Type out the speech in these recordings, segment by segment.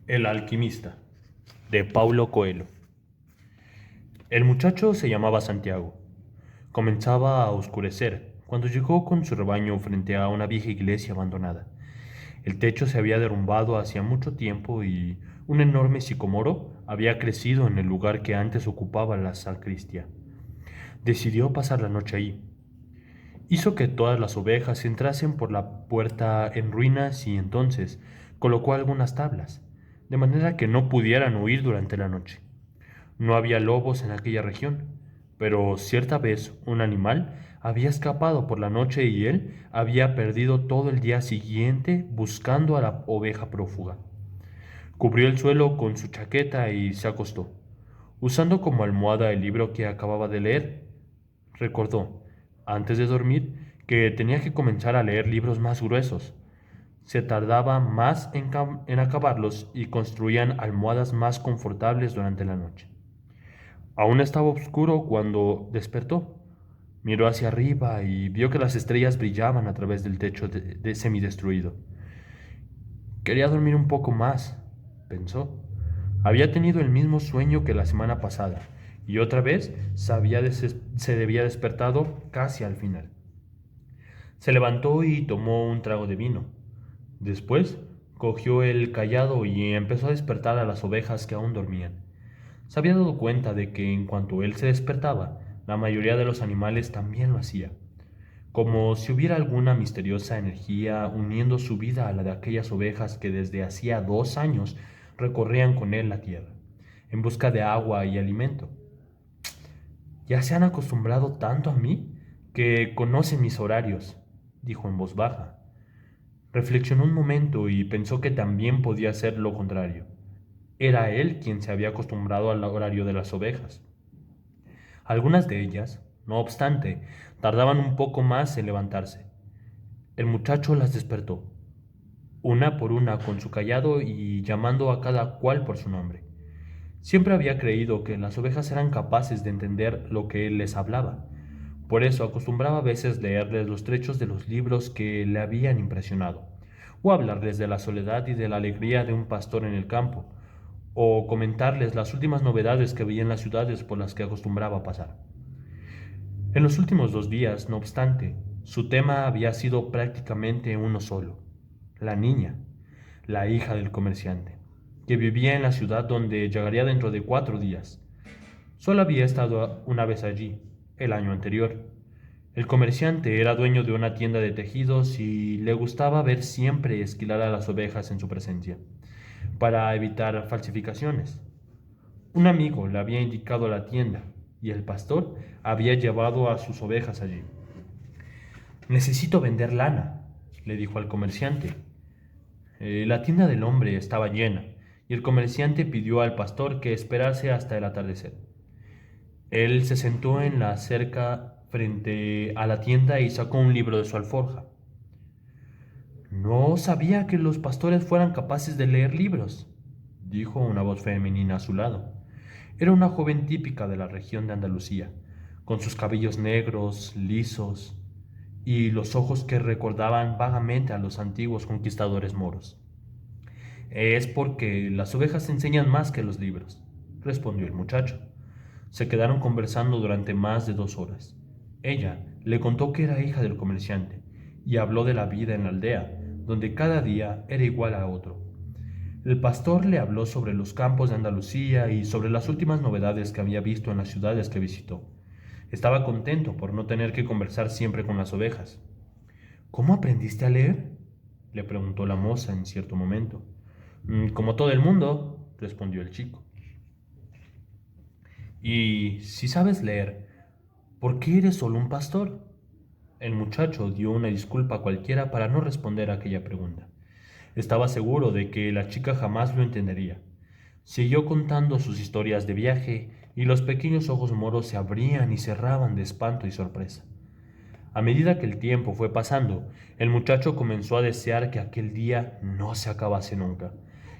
El alquimista, de Paulo Coelho. El muchacho se llamaba Santiago. Comenzaba a oscurecer cuando llegó con su rebaño frente a una vieja iglesia abandonada. El techo se había derrumbado hacía mucho tiempo y un enorme sicomoro había crecido en el lugar que antes ocupaba la sacristía. Decidió pasar la noche ahí. Hizo que todas las ovejas entrasen por la puerta en ruinas y entonces colocó algunas tablas, de manera que no pudieran huir durante la noche. No había lobos en aquella región, pero cierta vez un animal había escapado por la noche y él había perdido todo el día siguiente buscando a la oveja prófuga. Cubrió el suelo con su chaqueta y se acostó, usando como almohada el libro que acababa de leer. Recordó, antes de dormir, que tenía que comenzar a leer libros más gruesos. Se tardaba más en acabarlos y construían almohadas más confortables durante la noche. Aún estaba oscuro cuando despertó. Miró hacia arriba y vio que las estrellas brillaban a través del techo de semidestruido. Quería dormir un poco más, pensó. Había tenido el mismo sueño que la semana pasada y otra vez se debía despertado casi al final. Se levantó y tomó un trago de vino. Después cogió el cayado y empezó a despertar a las ovejas que aún dormían. Se había dado cuenta de que en cuanto él se despertaba, la mayoría de los animales también lo hacía, como si hubiera alguna misteriosa energía uniendo su vida a la de aquellas ovejas que desde hacía 2 años recorrían con él la tierra, en busca de agua y alimento. Ya se han acostumbrado tanto a mí que conocen mis horarios, dijo en voz baja. Reflexionó un momento y pensó que también podía ser lo contrario. Era él quien se había acostumbrado al horario de las ovejas. Algunas de ellas, no obstante, tardaban un poco más en levantarse. El muchacho las despertó, una por una con su cayado y llamando a cada cual por su nombre. Siempre había creído que las ovejas eran capaces de entender lo que él les hablaba. Por eso acostumbraba a veces leerles los trechos de los libros que le habían impresionado, o hablarles de la soledad y de la alegría de un pastor en el campo, o comentarles las últimas novedades que veía en las ciudades por las que acostumbraba pasar. En los últimos 2 días, no obstante, su tema había sido prácticamente uno solo: la niña, la hija del comerciante, que vivía en la ciudad donde llegaría dentro de 4 días. Solo había estado una vez allí, el año anterior. El comerciante era dueño de una tienda de tejidos y le gustaba ver siempre esquilar a las ovejas en su presencia, para evitar falsificaciones. Un amigo le había indicado la tienda y el pastor había llevado a sus ovejas allí. Necesito vender lana, le dijo al comerciante. La tienda del hombre estaba llena y el comerciante pidió al pastor que esperase hasta el atardecer. Él se sentó en la cerca frente a la tienda y sacó un libro de su alforja. No sabía que los pastores fueran capaces de leer libros, dijo una voz femenina a su lado. Era una joven típica de la región de Andalucía, con sus cabellos negros, lisos, y los ojos que recordaban vagamente a los antiguos conquistadores moros. Es porque las ovejas enseñan más que los libros, respondió el muchacho. Se quedaron conversando durante más de 2 horas. Ella le contó que era hija del comerciante y habló de la vida en la aldea, donde cada día era igual a otro. El pastor le habló sobre los campos de Andalucía y sobre las últimas novedades que había visto en las ciudades que visitó. Estaba contento por no tener que conversar siempre con las ovejas. ¿Cómo aprendiste a leer?, le preguntó la moza en cierto momento. Como todo el mundo, respondió el chico. Y si sabes leer, ¿por qué eres solo un pastor? El muchacho dio una disculpa cualquiera para no responder a aquella pregunta. Estaba seguro de que la chica jamás lo entendería. Siguió contando sus historias de viaje y los pequeños ojos moros se abrían y cerraban de espanto y sorpresa. A medida que el tiempo fue pasando, el muchacho comenzó a desear que aquel día no se acabase nunca,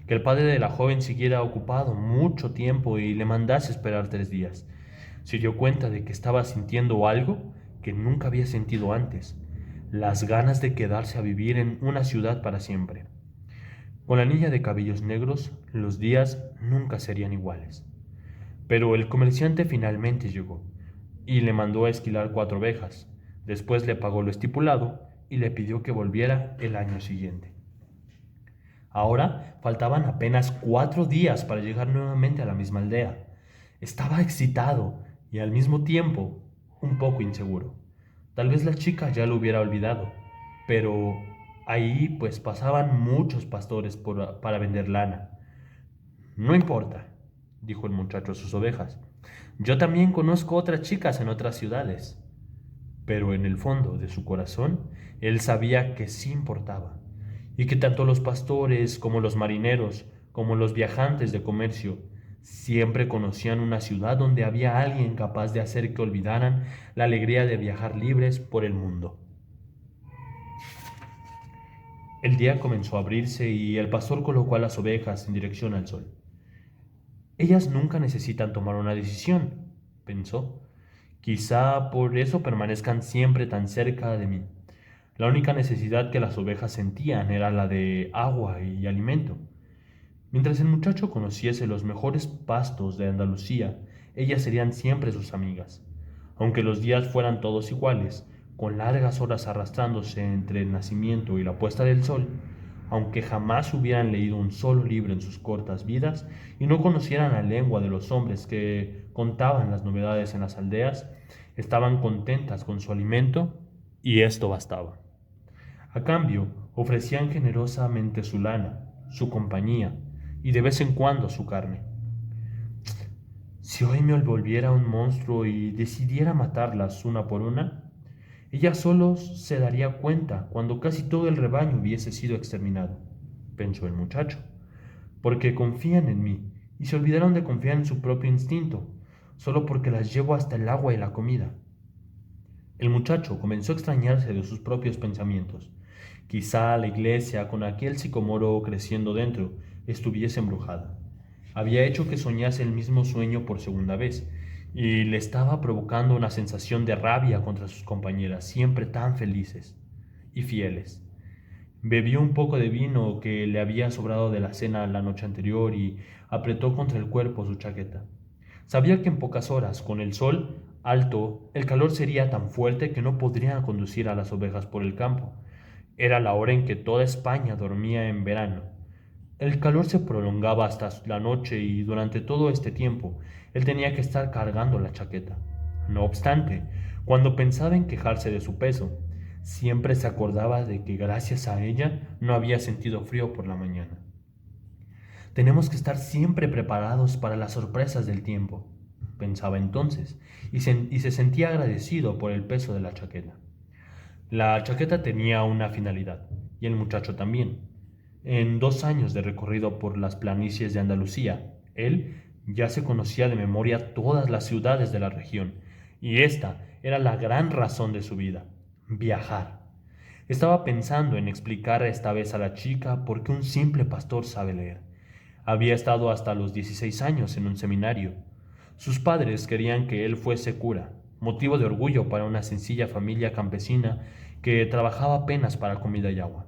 que el padre de la joven siguiera ocupado mucho tiempo y le mandase esperar 3 días. Se dio cuenta de que estaba sintiendo algo que nunca había sentido antes: las ganas de quedarse a vivir en una ciudad para siempre. Con la niña de cabellos negros, los días nunca serían iguales. Pero el comerciante finalmente llegó y le mandó a esquilar 4 ovejas. Después le pagó lo estipulado y le pidió que volviera el año siguiente. Ahora faltaban apenas 4 días para llegar nuevamente a la misma aldea. Estaba excitado y al mismo tiempo un poco inseguro. Tal vez la chica ya lo hubiera olvidado, pero ahí pues pasaban muchos pastores para vender lana. No importa, dijo el muchacho a sus ovejas. Yo también conozco otras chicas en otras ciudades. Pero en el fondo de su corazón, él sabía que sí importaba, y que tanto los pastores como los marineros, como los viajantes de comercio, siempre conocían una ciudad donde había alguien capaz de hacer que olvidaran la alegría de viajar libres por el mundo. El día comenzó a abrirse y el pastor colocó a las ovejas en dirección al sol. Ellas nunca necesitan tomar una decisión, pensó. Quizá por eso permanezcan siempre tan cerca de mí. La única necesidad que las ovejas sentían era la de agua y alimento. Mientras el muchacho conociese los mejores pastos de Andalucía, ellas serían siempre sus amigas. Aunque los días fueran todos iguales, con largas horas arrastrándose entre el nacimiento y la puesta del sol, aunque jamás hubieran leído un solo libro en sus cortas vidas y no conocieran la lengua de los hombres que contaban las novedades en las aldeas, estaban contentas con su alimento y esto bastaba. A cambio, ofrecían generosamente su lana, su compañía y de vez en cuando su carne. Si hoy me volviera un monstruo y decidiera matarlas una por una, ella solo se daría cuenta cuando casi todo el rebaño hubiese sido exterminado, pensó el muchacho, porque confían en mí y se olvidaron de confiar en su propio instinto, solo porque las llevo hasta el agua y la comida. El muchacho comenzó a extrañarse de sus propios pensamientos. Quizá la iglesia, con aquel sicomoro creciendo dentro, estuviese embrujada. Había hecho que soñase el mismo sueño por segunda vez, y le estaba provocando una sensación de rabia contra sus compañeras, siempre tan felices y fieles. Bebió un poco de vino que le había sobrado de la cena la noche anterior y apretó contra el cuerpo su chaqueta. Sabía que en pocas horas, con el sol alto, el calor sería tan fuerte que no podrían conducir a las ovejas por el campo. Era la hora en que toda España dormía en verano. El calor se prolongaba hasta la noche y durante todo este tiempo él tenía que estar cargando la chaqueta. No obstante, cuando pensaba en quejarse de su peso, siempre se acordaba de que gracias a ella no había sentido frío por la mañana. Tenemos que estar siempre preparados para las sorpresas del tiempo, pensaba entonces, y se sentía agradecido por el peso de la chaqueta. La chaqueta tenía una finalidad, y el muchacho también. En 2 años de recorrido por las planicies de Andalucía, él ya se conocía de memoria todas las ciudades de la región, y esta era la gran razón de su vida, viajar. Estaba pensando en explicar esta vez a la chica por qué un simple pastor sabe leer. Había estado hasta los 16 años en un seminario. Sus padres querían que él fuese cura, motivo de orgullo para una sencilla familia campesina que trabajaba apenas para comida y agua,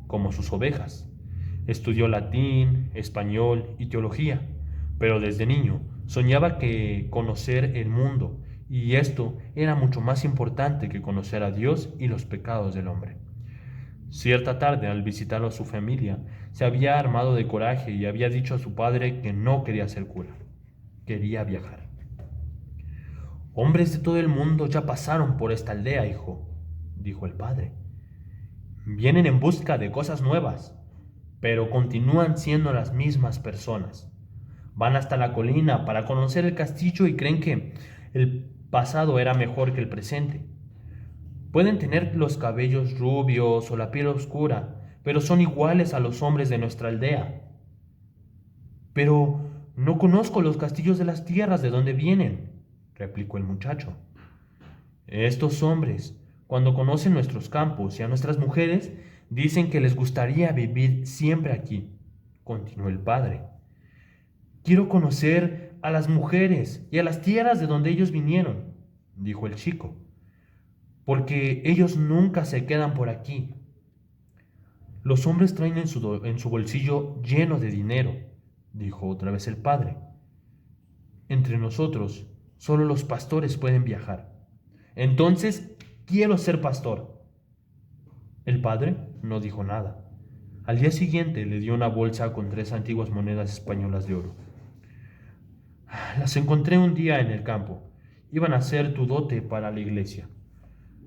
como sus ovejas. Estudió latín, español y teología, pero desde niño soñaba que conocer el mundo, y esto era mucho más importante que conocer a Dios y los pecados del hombre. Cierta tarde, al visitar a su familia, se había armado de coraje y había dicho a su padre que no quería ser cura, quería viajar. Hombres de todo el mundo ya pasaron por esta aldea, hijo, dijo el padre. Vienen en busca de cosas nuevas, pero continúan siendo las mismas personas. Van hasta la colina para conocer el castillo y creen que el pasado era mejor que el presente. Pueden tener los cabellos rubios o la piel oscura, pero son iguales a los hombres de nuestra aldea. Pero no conozco los castillos de las tierras de donde vienen, replicó el muchacho. Estos hombres, cuando conocen nuestros campos y a nuestras mujeres, dicen que les gustaría vivir siempre aquí, continuó el padre. Quiero conocer a las mujeres y a las tierras de donde ellos vinieron, dijo el chico, porque ellos nunca se quedan por aquí. Los hombres traen en su bolsillo lleno de dinero, dijo otra vez el padre. Entre nosotros, solo los pastores pueden viajar. Entonces, quiero ser pastor. El padre no dijo nada. Al día siguiente le dio una bolsa con 3 antiguas monedas españolas de oro. Las encontré un día en el campo. Iban a ser tu dote para la iglesia.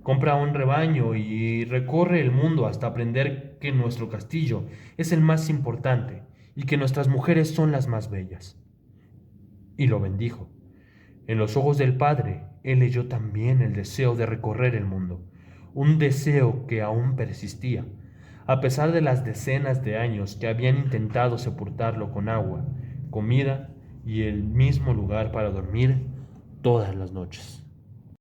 Compra un rebaño y recorre el mundo hasta aprender que nuestro castillo es el más importante y que nuestras mujeres son las más bellas. Y lo bendijo. En los ojos del padre, él leyó también el deseo de recorrer el mundo, un deseo que aún persistía, a pesar de las decenas de años que habían intentado sepultarlo con agua, comida y el mismo lugar para dormir todas las noches.